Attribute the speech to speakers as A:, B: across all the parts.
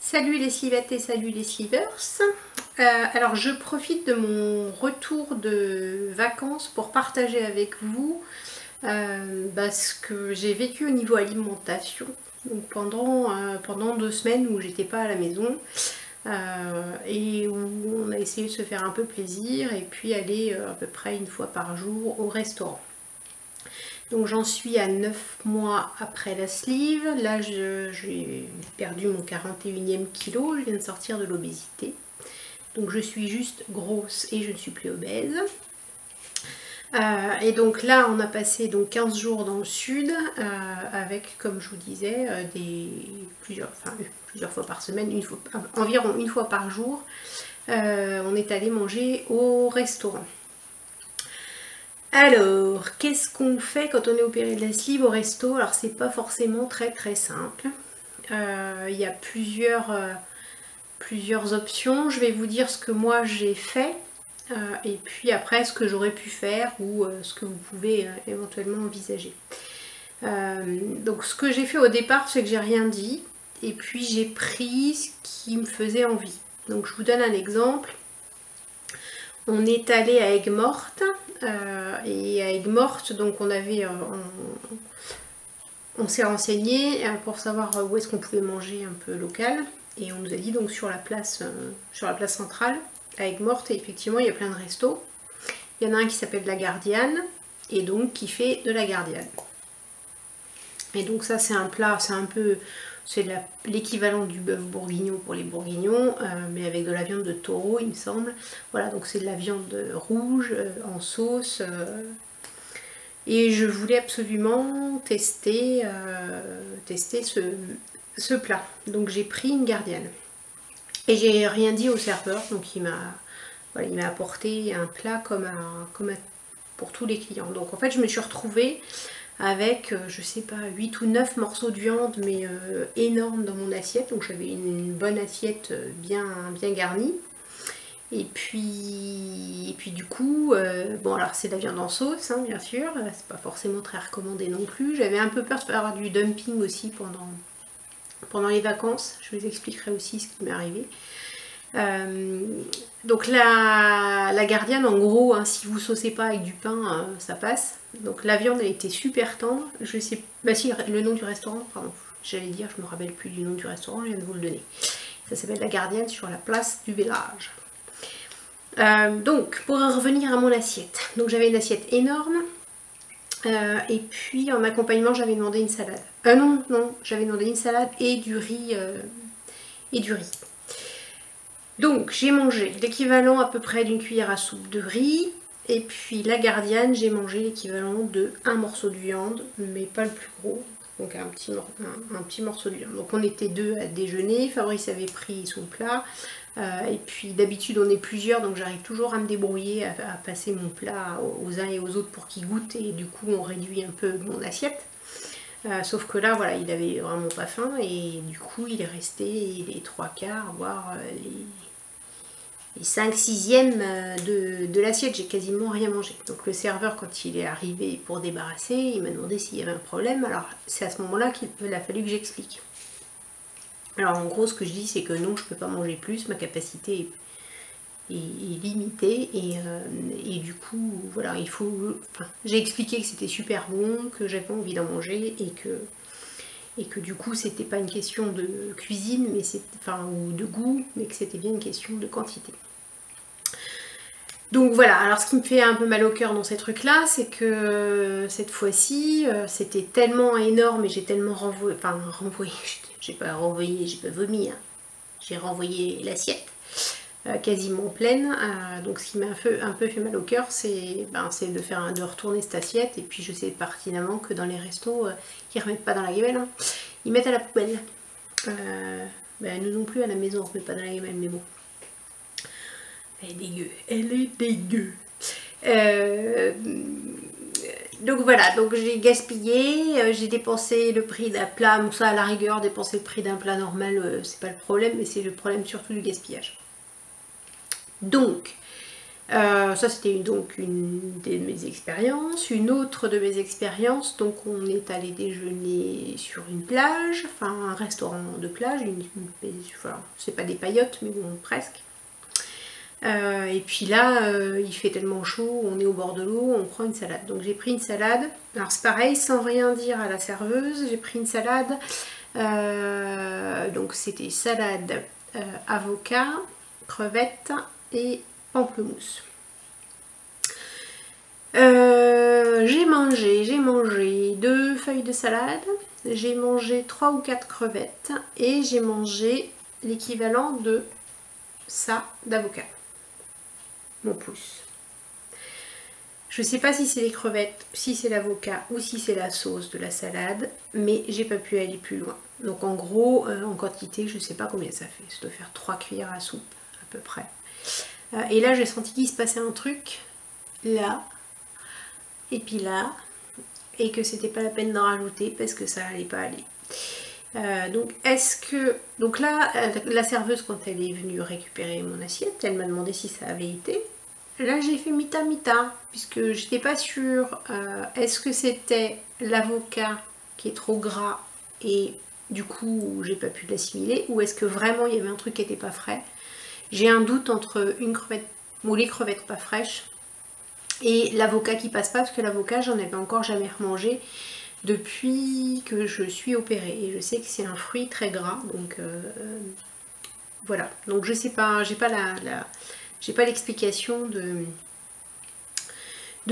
A: Salut les slivettes et salut les slivers. Alors je profite de mon retour de vacances pour partager avec vous ce que j'ai vécu au niveau alimentation. Donc pendant 2 semaines où j'étais pas à la maison et où on a essayé de se faire un peu plaisir et puis aller à peu près une fois par jour au restaurant. Donc j'en suis à 9 mois après la sleeve. Là j'ai perdu mon 41e kilo, je viens de sortir de l'obésité. Donc je suis juste grosse et je ne suis plus obèse. Et donc là on a passé donc 15 jours dans le sud avec, comme je vous disais, plusieurs fois par semaine, environ une fois par jour. On est allé manger au restaurant. Alors, qu'est-ce qu'on fait quand on est opéré de la sleeve au resto? Alors, c'est pas forcément très simple. Il y a plusieurs options. Je vais vous dire ce que moi j'ai fait et puis après ce que j'aurais pu faire ou ce que vous pouvez éventuellement envisager. Donc, ce que j'ai fait au départ, c'est que j'ai rien dit et puis j'ai pris ce qui me faisait envie. Donc, je vous donne un exemple. On est allé à Aigues-Mortes et à Aigues-Mortes, donc on s'est renseigné pour savoir où est-ce qu'on pouvait manger un peu local et on nous a dit donc sur la place centrale à Aigues-Mortes, et effectivement il y a plein de restos. Il y en a un qui s'appelle La Gardiane et donc qui fait de la gardiane. Et donc ça c'est un plat, c'est l'équivalent du bœuf bourguignon pour les bourguignons, mais avec de la viande de taureau, il me semble. Voilà, donc c'est de la viande rouge en sauce. Et je voulais absolument tester ce plat. Donc j'ai pris une gardienne. Et j'ai rien dit au serveur, donc il m'a apporté un plat pour tous les clients. Donc en fait je me suis retrouvée avec, je sais pas, 8 ou 9 morceaux de viande, mais énormes dans mon assiette. Donc j'avais une bonne assiette bien garnie. Et puis du coup, bon alors c'est de la viande en sauce, hein, bien sûr, c'est pas forcément très recommandé non plus. J'avais un peu peur de faire du dumping aussi pendant les vacances. Je vous expliquerai aussi ce qui m'est arrivé. Donc la gardienne, en gros, hein, si vous saucez pas avec du pain, ça passe. Donc la viande elle était super tendre. Je sais, bah si, le nom du restaurant, pardon, j'allais dire, je me rappelle plus du nom du restaurant, je viens de vous le donner. Ça s'appelle La Gardienne sur la place du village. Donc pour revenir à mon assiette, donc j'avais une assiette énorme. Et puis en accompagnement j'avais demandé une salade. Non, j'avais demandé une salade et du riz. Donc j'ai mangé l'équivalent à peu près d'une cuillère à soupe de riz. Et puis la gardienne, j'ai mangé l'équivalent de un morceau de viande, mais pas le plus gros. Donc un petit morceau de viande. Donc on était deux à déjeuner, Fabrice avait pris son plat. Et puis d'habitude on est plusieurs, donc j'arrive toujours à me débrouiller, à passer mon plat aux uns et aux autres pour qu'ils goûtent. Et du coup on réduit un peu mon assiette. Sauf que là, voilà, il avait vraiment pas faim et du coup il est resté les 3/4, voire les 5/6e de l'assiette. J'ai quasiment rien mangé. Donc le serveur, quand il est arrivé pour débarrasser, il m'a demandé s'il y avait un problème. Alors c'est à ce moment-là qu'il a fallu que j'explique. Alors en gros, ce que je dis, c'est que non, je peux pas manger plus, ma capacité est limitée et du coup, voilà, j'ai expliqué que c'était super bon, que j'avais envie d'en manger et que du coup, c'était pas une question de cuisine, ou de goût, mais que c'était bien une question de quantité. Donc voilà, alors ce qui me fait un peu mal au cœur dans ces trucs-là, c'est que cette fois-ci, c'était tellement énorme et j'ai tellement renvoyé, j'ai pas vomi, hein. J'ai renvoyé l'assiette quasiment pleine. Donc ce qui m'a un peu fait mal au cœur, c'est de retourner cette assiette. Et puis je sais pertinemment que dans les restos, ils remettent pas dans la gamelle, hein. Ils mettent à la poubelle. Nous non plus à la maison, on remet pas dans la gamelle, mais bon. Elle est dégueu. Donc voilà, donc j'ai gaspillé, j'ai dépensé le prix d'un plat, bon ça à la rigueur, dépenser le prix d'un plat normal, c'est pas le problème, mais c'est le problème surtout du gaspillage. Donc, Ça c'était donc une de mes expériences. Une autre de mes expériences, donc on est allé déjeuner sur une plage, enfin un restaurant de plage, enfin, c'est pas des paillotes mais bon presque. Et puis là il fait tellement chaud, on est au bord de l'eau, on prend une salade. Donc j'ai pris une salade, alors c'est pareil, sans rien dire à la serveuse, j'ai pris une salade, donc c'était salade avocat, crevettes et pamplemousse. J'ai mangé 2 feuilles de salade, j'ai mangé 3 ou 4 crevettes et j'ai mangé l'équivalent de ça d'avocat, mon pouce. Je sais pas si c'est les crevettes, si c'est l'avocat ou si c'est la sauce de la salade, mais j'ai pas pu aller plus loin. Donc en gros, en quantité, je sais pas combien ça fait. Ça doit faire 3 cuillères à soupe à peu près. Et là, j'ai senti qu'il se passait un truc là, et puis là, et que c'était pas la peine d'en rajouter parce que ça allait pas aller. Donc là, la serveuse, quand elle est venue récupérer mon assiette, elle m'a demandé si ça avait été. Là, j'ai fait mita-mita, puisque j'étais pas sûre, est-ce que c'était l'avocat qui est trop gras et du coup j'ai pas pu l'assimiler, ou est-ce que vraiment il y avait un truc qui était pas frais. J'ai un doute entre une crevette, ou les crevettes pas fraîches, et l'avocat qui passe pas, parce que l'avocat j'en avais encore jamais remangé depuis que je suis opérée, et je sais que c'est un fruit très gras, donc voilà. Donc je sais pas, j'ai pas l'explication de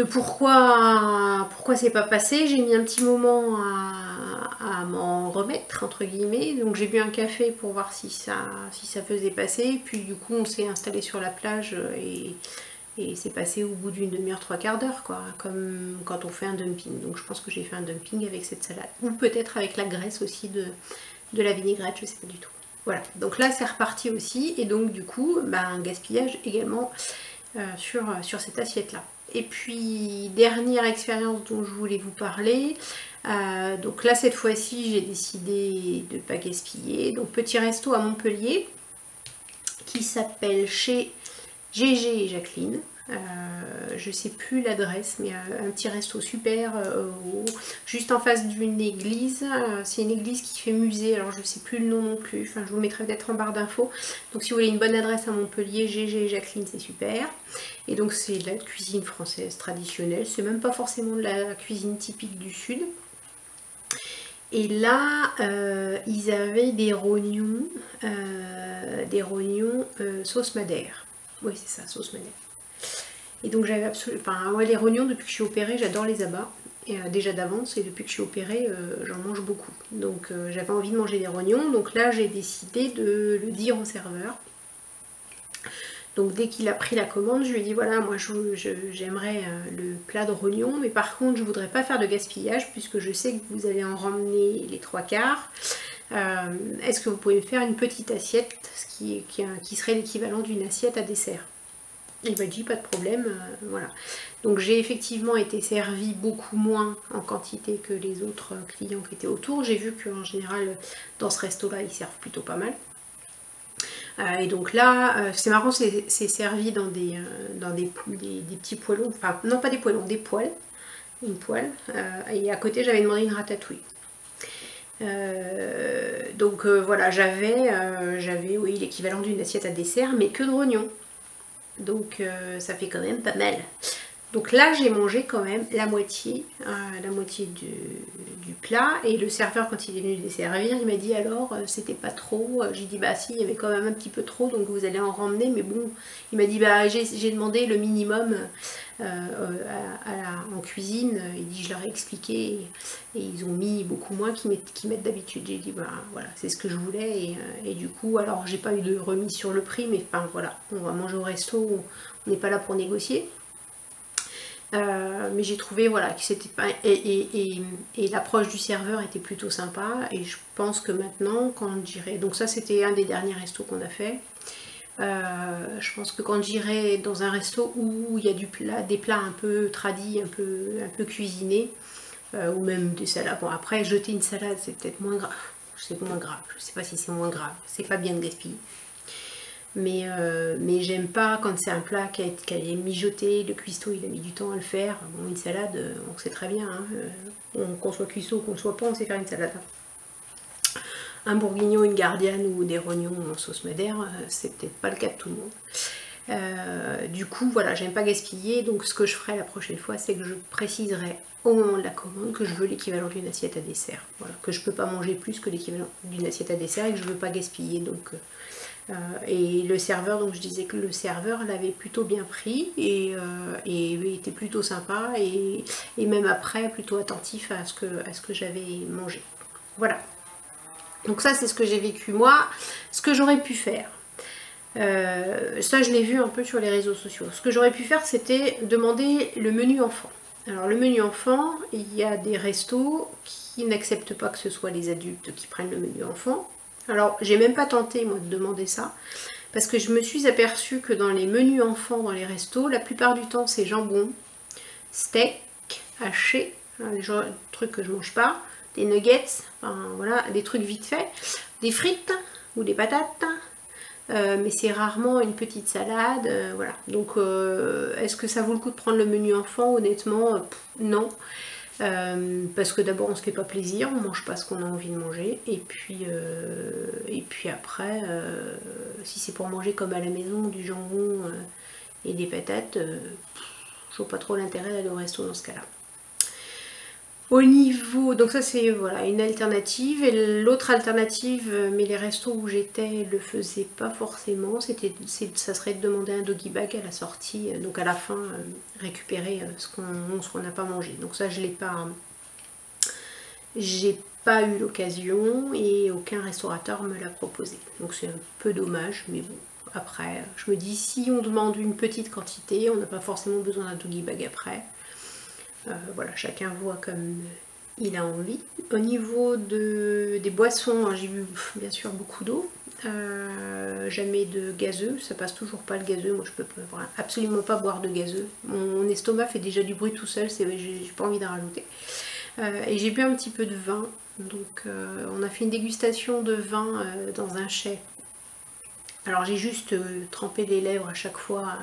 A: pourquoi c'est pas passé. J'ai mis un petit moment à m'en remettre entre guillemets, donc j'ai bu un café pour voir si ça faisait passer, puis du coup on s'est installé sur la plage et c'est passé au bout d'une demi-heure, 3/4 d'heure, quoi, comme quand on fait un dumping. Donc je pense que j'ai fait un dumping avec cette salade, ou peut-être avec la graisse aussi de la vinaigrette, je sais pas du tout. Voilà, donc là c'est reparti aussi, et donc du coup, un gaspillage également sur cette assiette là. Et puis dernière expérience dont je voulais vous parler, donc là cette fois-ci j'ai décidé de ne pas gaspiller. Donc petit resto à Montpellier qui s'appelle chez GG et Jacqueline. Je sais plus l'adresse, mais un petit resto super, juste en face d'une église. C'est une église qui fait musée, alors je sais plus le nom non plus, enfin je vous mettrai peut-être en barre d'infos. Donc si vous voulez une bonne adresse à Montpellier, GG et Jacqueline, c'est super. Et donc c'est de la cuisine française traditionnelle, c'est même pas forcément de la cuisine typique du sud. Et là, ils avaient des rognons sauce madère. Oui, c'est ça, sauce madère. Et donc j'avais absolument... Enfin, ouais, les rognons, depuis que je suis opérée, j'adore les abats. Et, déjà d'avance, et depuis que je suis opérée, j'en mange beaucoup. Donc j'avais envie de manger des rognons. Donc là, j'ai décidé de le dire au serveur. Donc dès qu'il a pris la commande, je lui ai dit voilà, moi j'aimerais le plat de rognons, mais par contre je voudrais pas faire de gaspillage puisque je sais que vous allez en ramener les 3/4. Est-ce que vous pouvez me faire une petite assiette, ce qui serait l'équivalent d'une assiette à dessert? Il m'a dit pas de problème, voilà. Donc j'ai effectivement été servie beaucoup moins en quantité que les autres clients qui étaient autour. J'ai vu qu'en général dans ce resto là ils servent plutôt pas mal. Et donc là, c'est marrant, c'est servi dans des petits poêlons, enfin non pas des poêlons, des poêles, une poêle, et à côté j'avais demandé une ratatouille. Donc voilà, j'avais oui, l'équivalent d'une assiette à dessert, mais que de rognons. Donc ça fait quand même pas mal. Donc là j'ai mangé quand même la moitié du plat, et le serveur quand il est venu desservir il m'a dit alors c'était pas trop. J'ai dit bah si, il y avait quand même un petit peu trop, donc vous allez en ramener, mais bon, il m'a dit bah j'ai demandé le minimum en cuisine. Il dit je leur ai expliqué et ils ont mis beaucoup moins qu'ils mettent d'habitude. J'ai dit bah voilà, c'est ce que je voulais, et du coup alors j'ai pas eu de remise sur le prix, mais enfin voilà, on va manger au resto, on n'est pas là pour négocier. Mais j'ai trouvé voilà que c'était pas, et l'approche du serveur était plutôt sympa, et je pense que maintenant quand j'irai, donc ça c'était un des derniers restos qu'on a fait, je pense que quand j'irai dans un resto où il y a des plats un peu tradis, un peu cuisinés, ou même des salades, bon après jeter une salade c'est peut-être moins grave, c'est moins grave, je sais pas si c'est moins grave, c'est pas bien de gaspiller. Mais j'aime pas quand c'est un plat qui est mijoté, le cuistot il a mis du temps à le faire. Bon, une salade, on sait très bien, hein, qu'on soit cuistot ou qu'on soit pas, on sait faire une salade. Un bourguignon, une gardienne ou des rognons en sauce madère, c'est peut-être pas le cas de tout le monde. Du coup, voilà, j'aime pas gaspiller, donc ce que je ferai la prochaine fois, c'est que je préciserai au moment de la commande que je veux l'équivalent d'une assiette à dessert. Voilà, que je peux pas manger plus que l'équivalent d'une assiette à dessert et que je veux pas gaspiller. Donc, et le serveur, donc je disais que le serveur l'avait plutôt bien pris et était plutôt sympa et même après plutôt attentif à ce que j'avais mangé. Voilà. Donc ça c'est ce que j'ai vécu moi, ce que j'aurais pu faire. Ça je l'ai vu un peu sur les réseaux sociaux. Ce que j'aurais pu faire c'était demander le menu enfant. Alors le menu enfant, il y a des restos qui n'acceptent pas que ce soit les adultes qui prennent le menu enfant. Alors j'ai même pas tenté moi de demander ça, parce que je me suis aperçue que dans les menus enfants dans les restos, la plupart du temps c'est jambon, steak, haché, les trucs que je mange pas, des nuggets, enfin voilà, des trucs vite fait, des frites ou des patates, mais c'est rarement une petite salade, voilà. Donc est-ce que ça vaut le coup de prendre le menu enfant? Honnêtement, non. Parce que d'abord on se fait pas plaisir, on mange pas ce qu'on a envie de manger, et puis après, si c'est pour manger comme à la maison, du jambon et des patates, je vois pas trop l'intérêt d'aller au resto dans ce cas-là. Au niveau, donc ça c'est voilà une alternative, et l'autre alternative, mais les restos où j'étais le faisaient pas forcément, ça serait de demander un doggy bag à la sortie, donc à la fin récupérer ce qu'on n'a pas mangé. Donc ça j'ai pas eu l'occasion et aucun restaurateur me l'a proposé. Donc c'est un peu dommage, mais bon. Après, je me dis si on demande une petite quantité, on n'a pas forcément besoin d'un doggy bag après. Voilà, chacun voit comme il a envie. Au niveau des boissons, j'ai bu bien sûr beaucoup d'eau, jamais de gazeux, ça passe toujours pas le gazeux, moi je peux absolument pas boire de gazeux, mon estomac fait déjà du bruit tout seul, j'ai pas envie d'en rajouter. Et j'ai bu un petit peu de vin, donc on a fait une dégustation de vin dans un chai. Alors j'ai juste trempé les lèvres à chaque fois,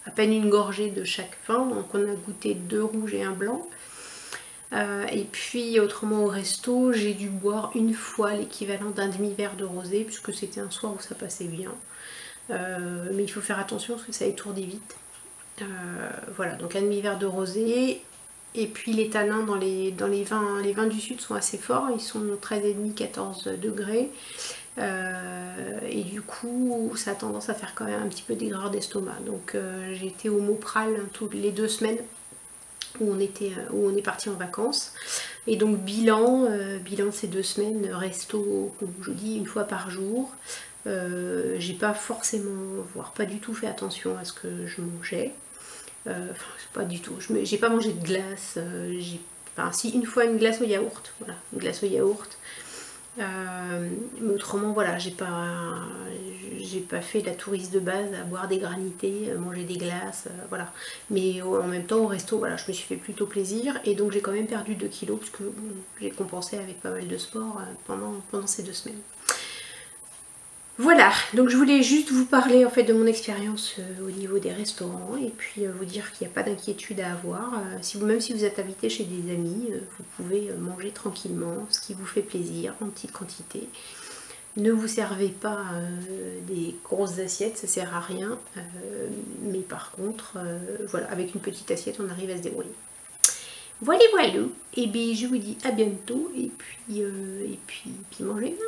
A: à peine une gorgée de chaque vin, donc on a goûté 2 rouges et un blanc. Et puis autrement au resto, j'ai dû boire une fois l'équivalent d'un demi-verre de rosé, puisque c'était un soir où ça passait bien. Mais il faut faire attention parce que ça étourdit vite. Voilà, donc un demi-verre de rosé. Et puis les tanins dans les vins du sud sont assez forts, ils sont 13,5-14 degrés. Et du coup ça a tendance à faire quand même un petit peu d'aigreur d'estomac. Donc j'ai été au Mopral toutes les 2 semaines où on est parti en vacances. Et donc bilan ces 2 semaines, resto, comme je dis, une fois par jour. J'ai pas forcément, voire pas du tout fait attention à ce que je mangeais. Enfin, pas du tout. J'ai pas mangé de glace. Enfin, si, une fois une glace au yaourt. Voilà, une glace au yaourt. Mais autrement, voilà, j'ai pas fait la touriste de base à boire des granités, manger des glaces, voilà. Mais en même temps, au resto, voilà, je me suis fait plutôt plaisir. Et donc, j'ai quand même perdu 2 kilos parce que j'ai compensé avec pas mal de sport pendant ces 2 semaines. Voilà, donc je voulais juste vous parler en fait de mon expérience au niveau des restaurants et puis vous dire qu'il n'y a pas d'inquiétude à avoir. Même si vous êtes invité chez des amis, vous pouvez manger tranquillement, ce qui vous fait plaisir, en petite quantité. Ne vous servez pas des grosses assiettes, ça sert à rien. Mais par contre, voilà, avec une petite assiette, on arrive à se débrouiller. Voilà, et bien je vous dis à bientôt et puis mangez bien.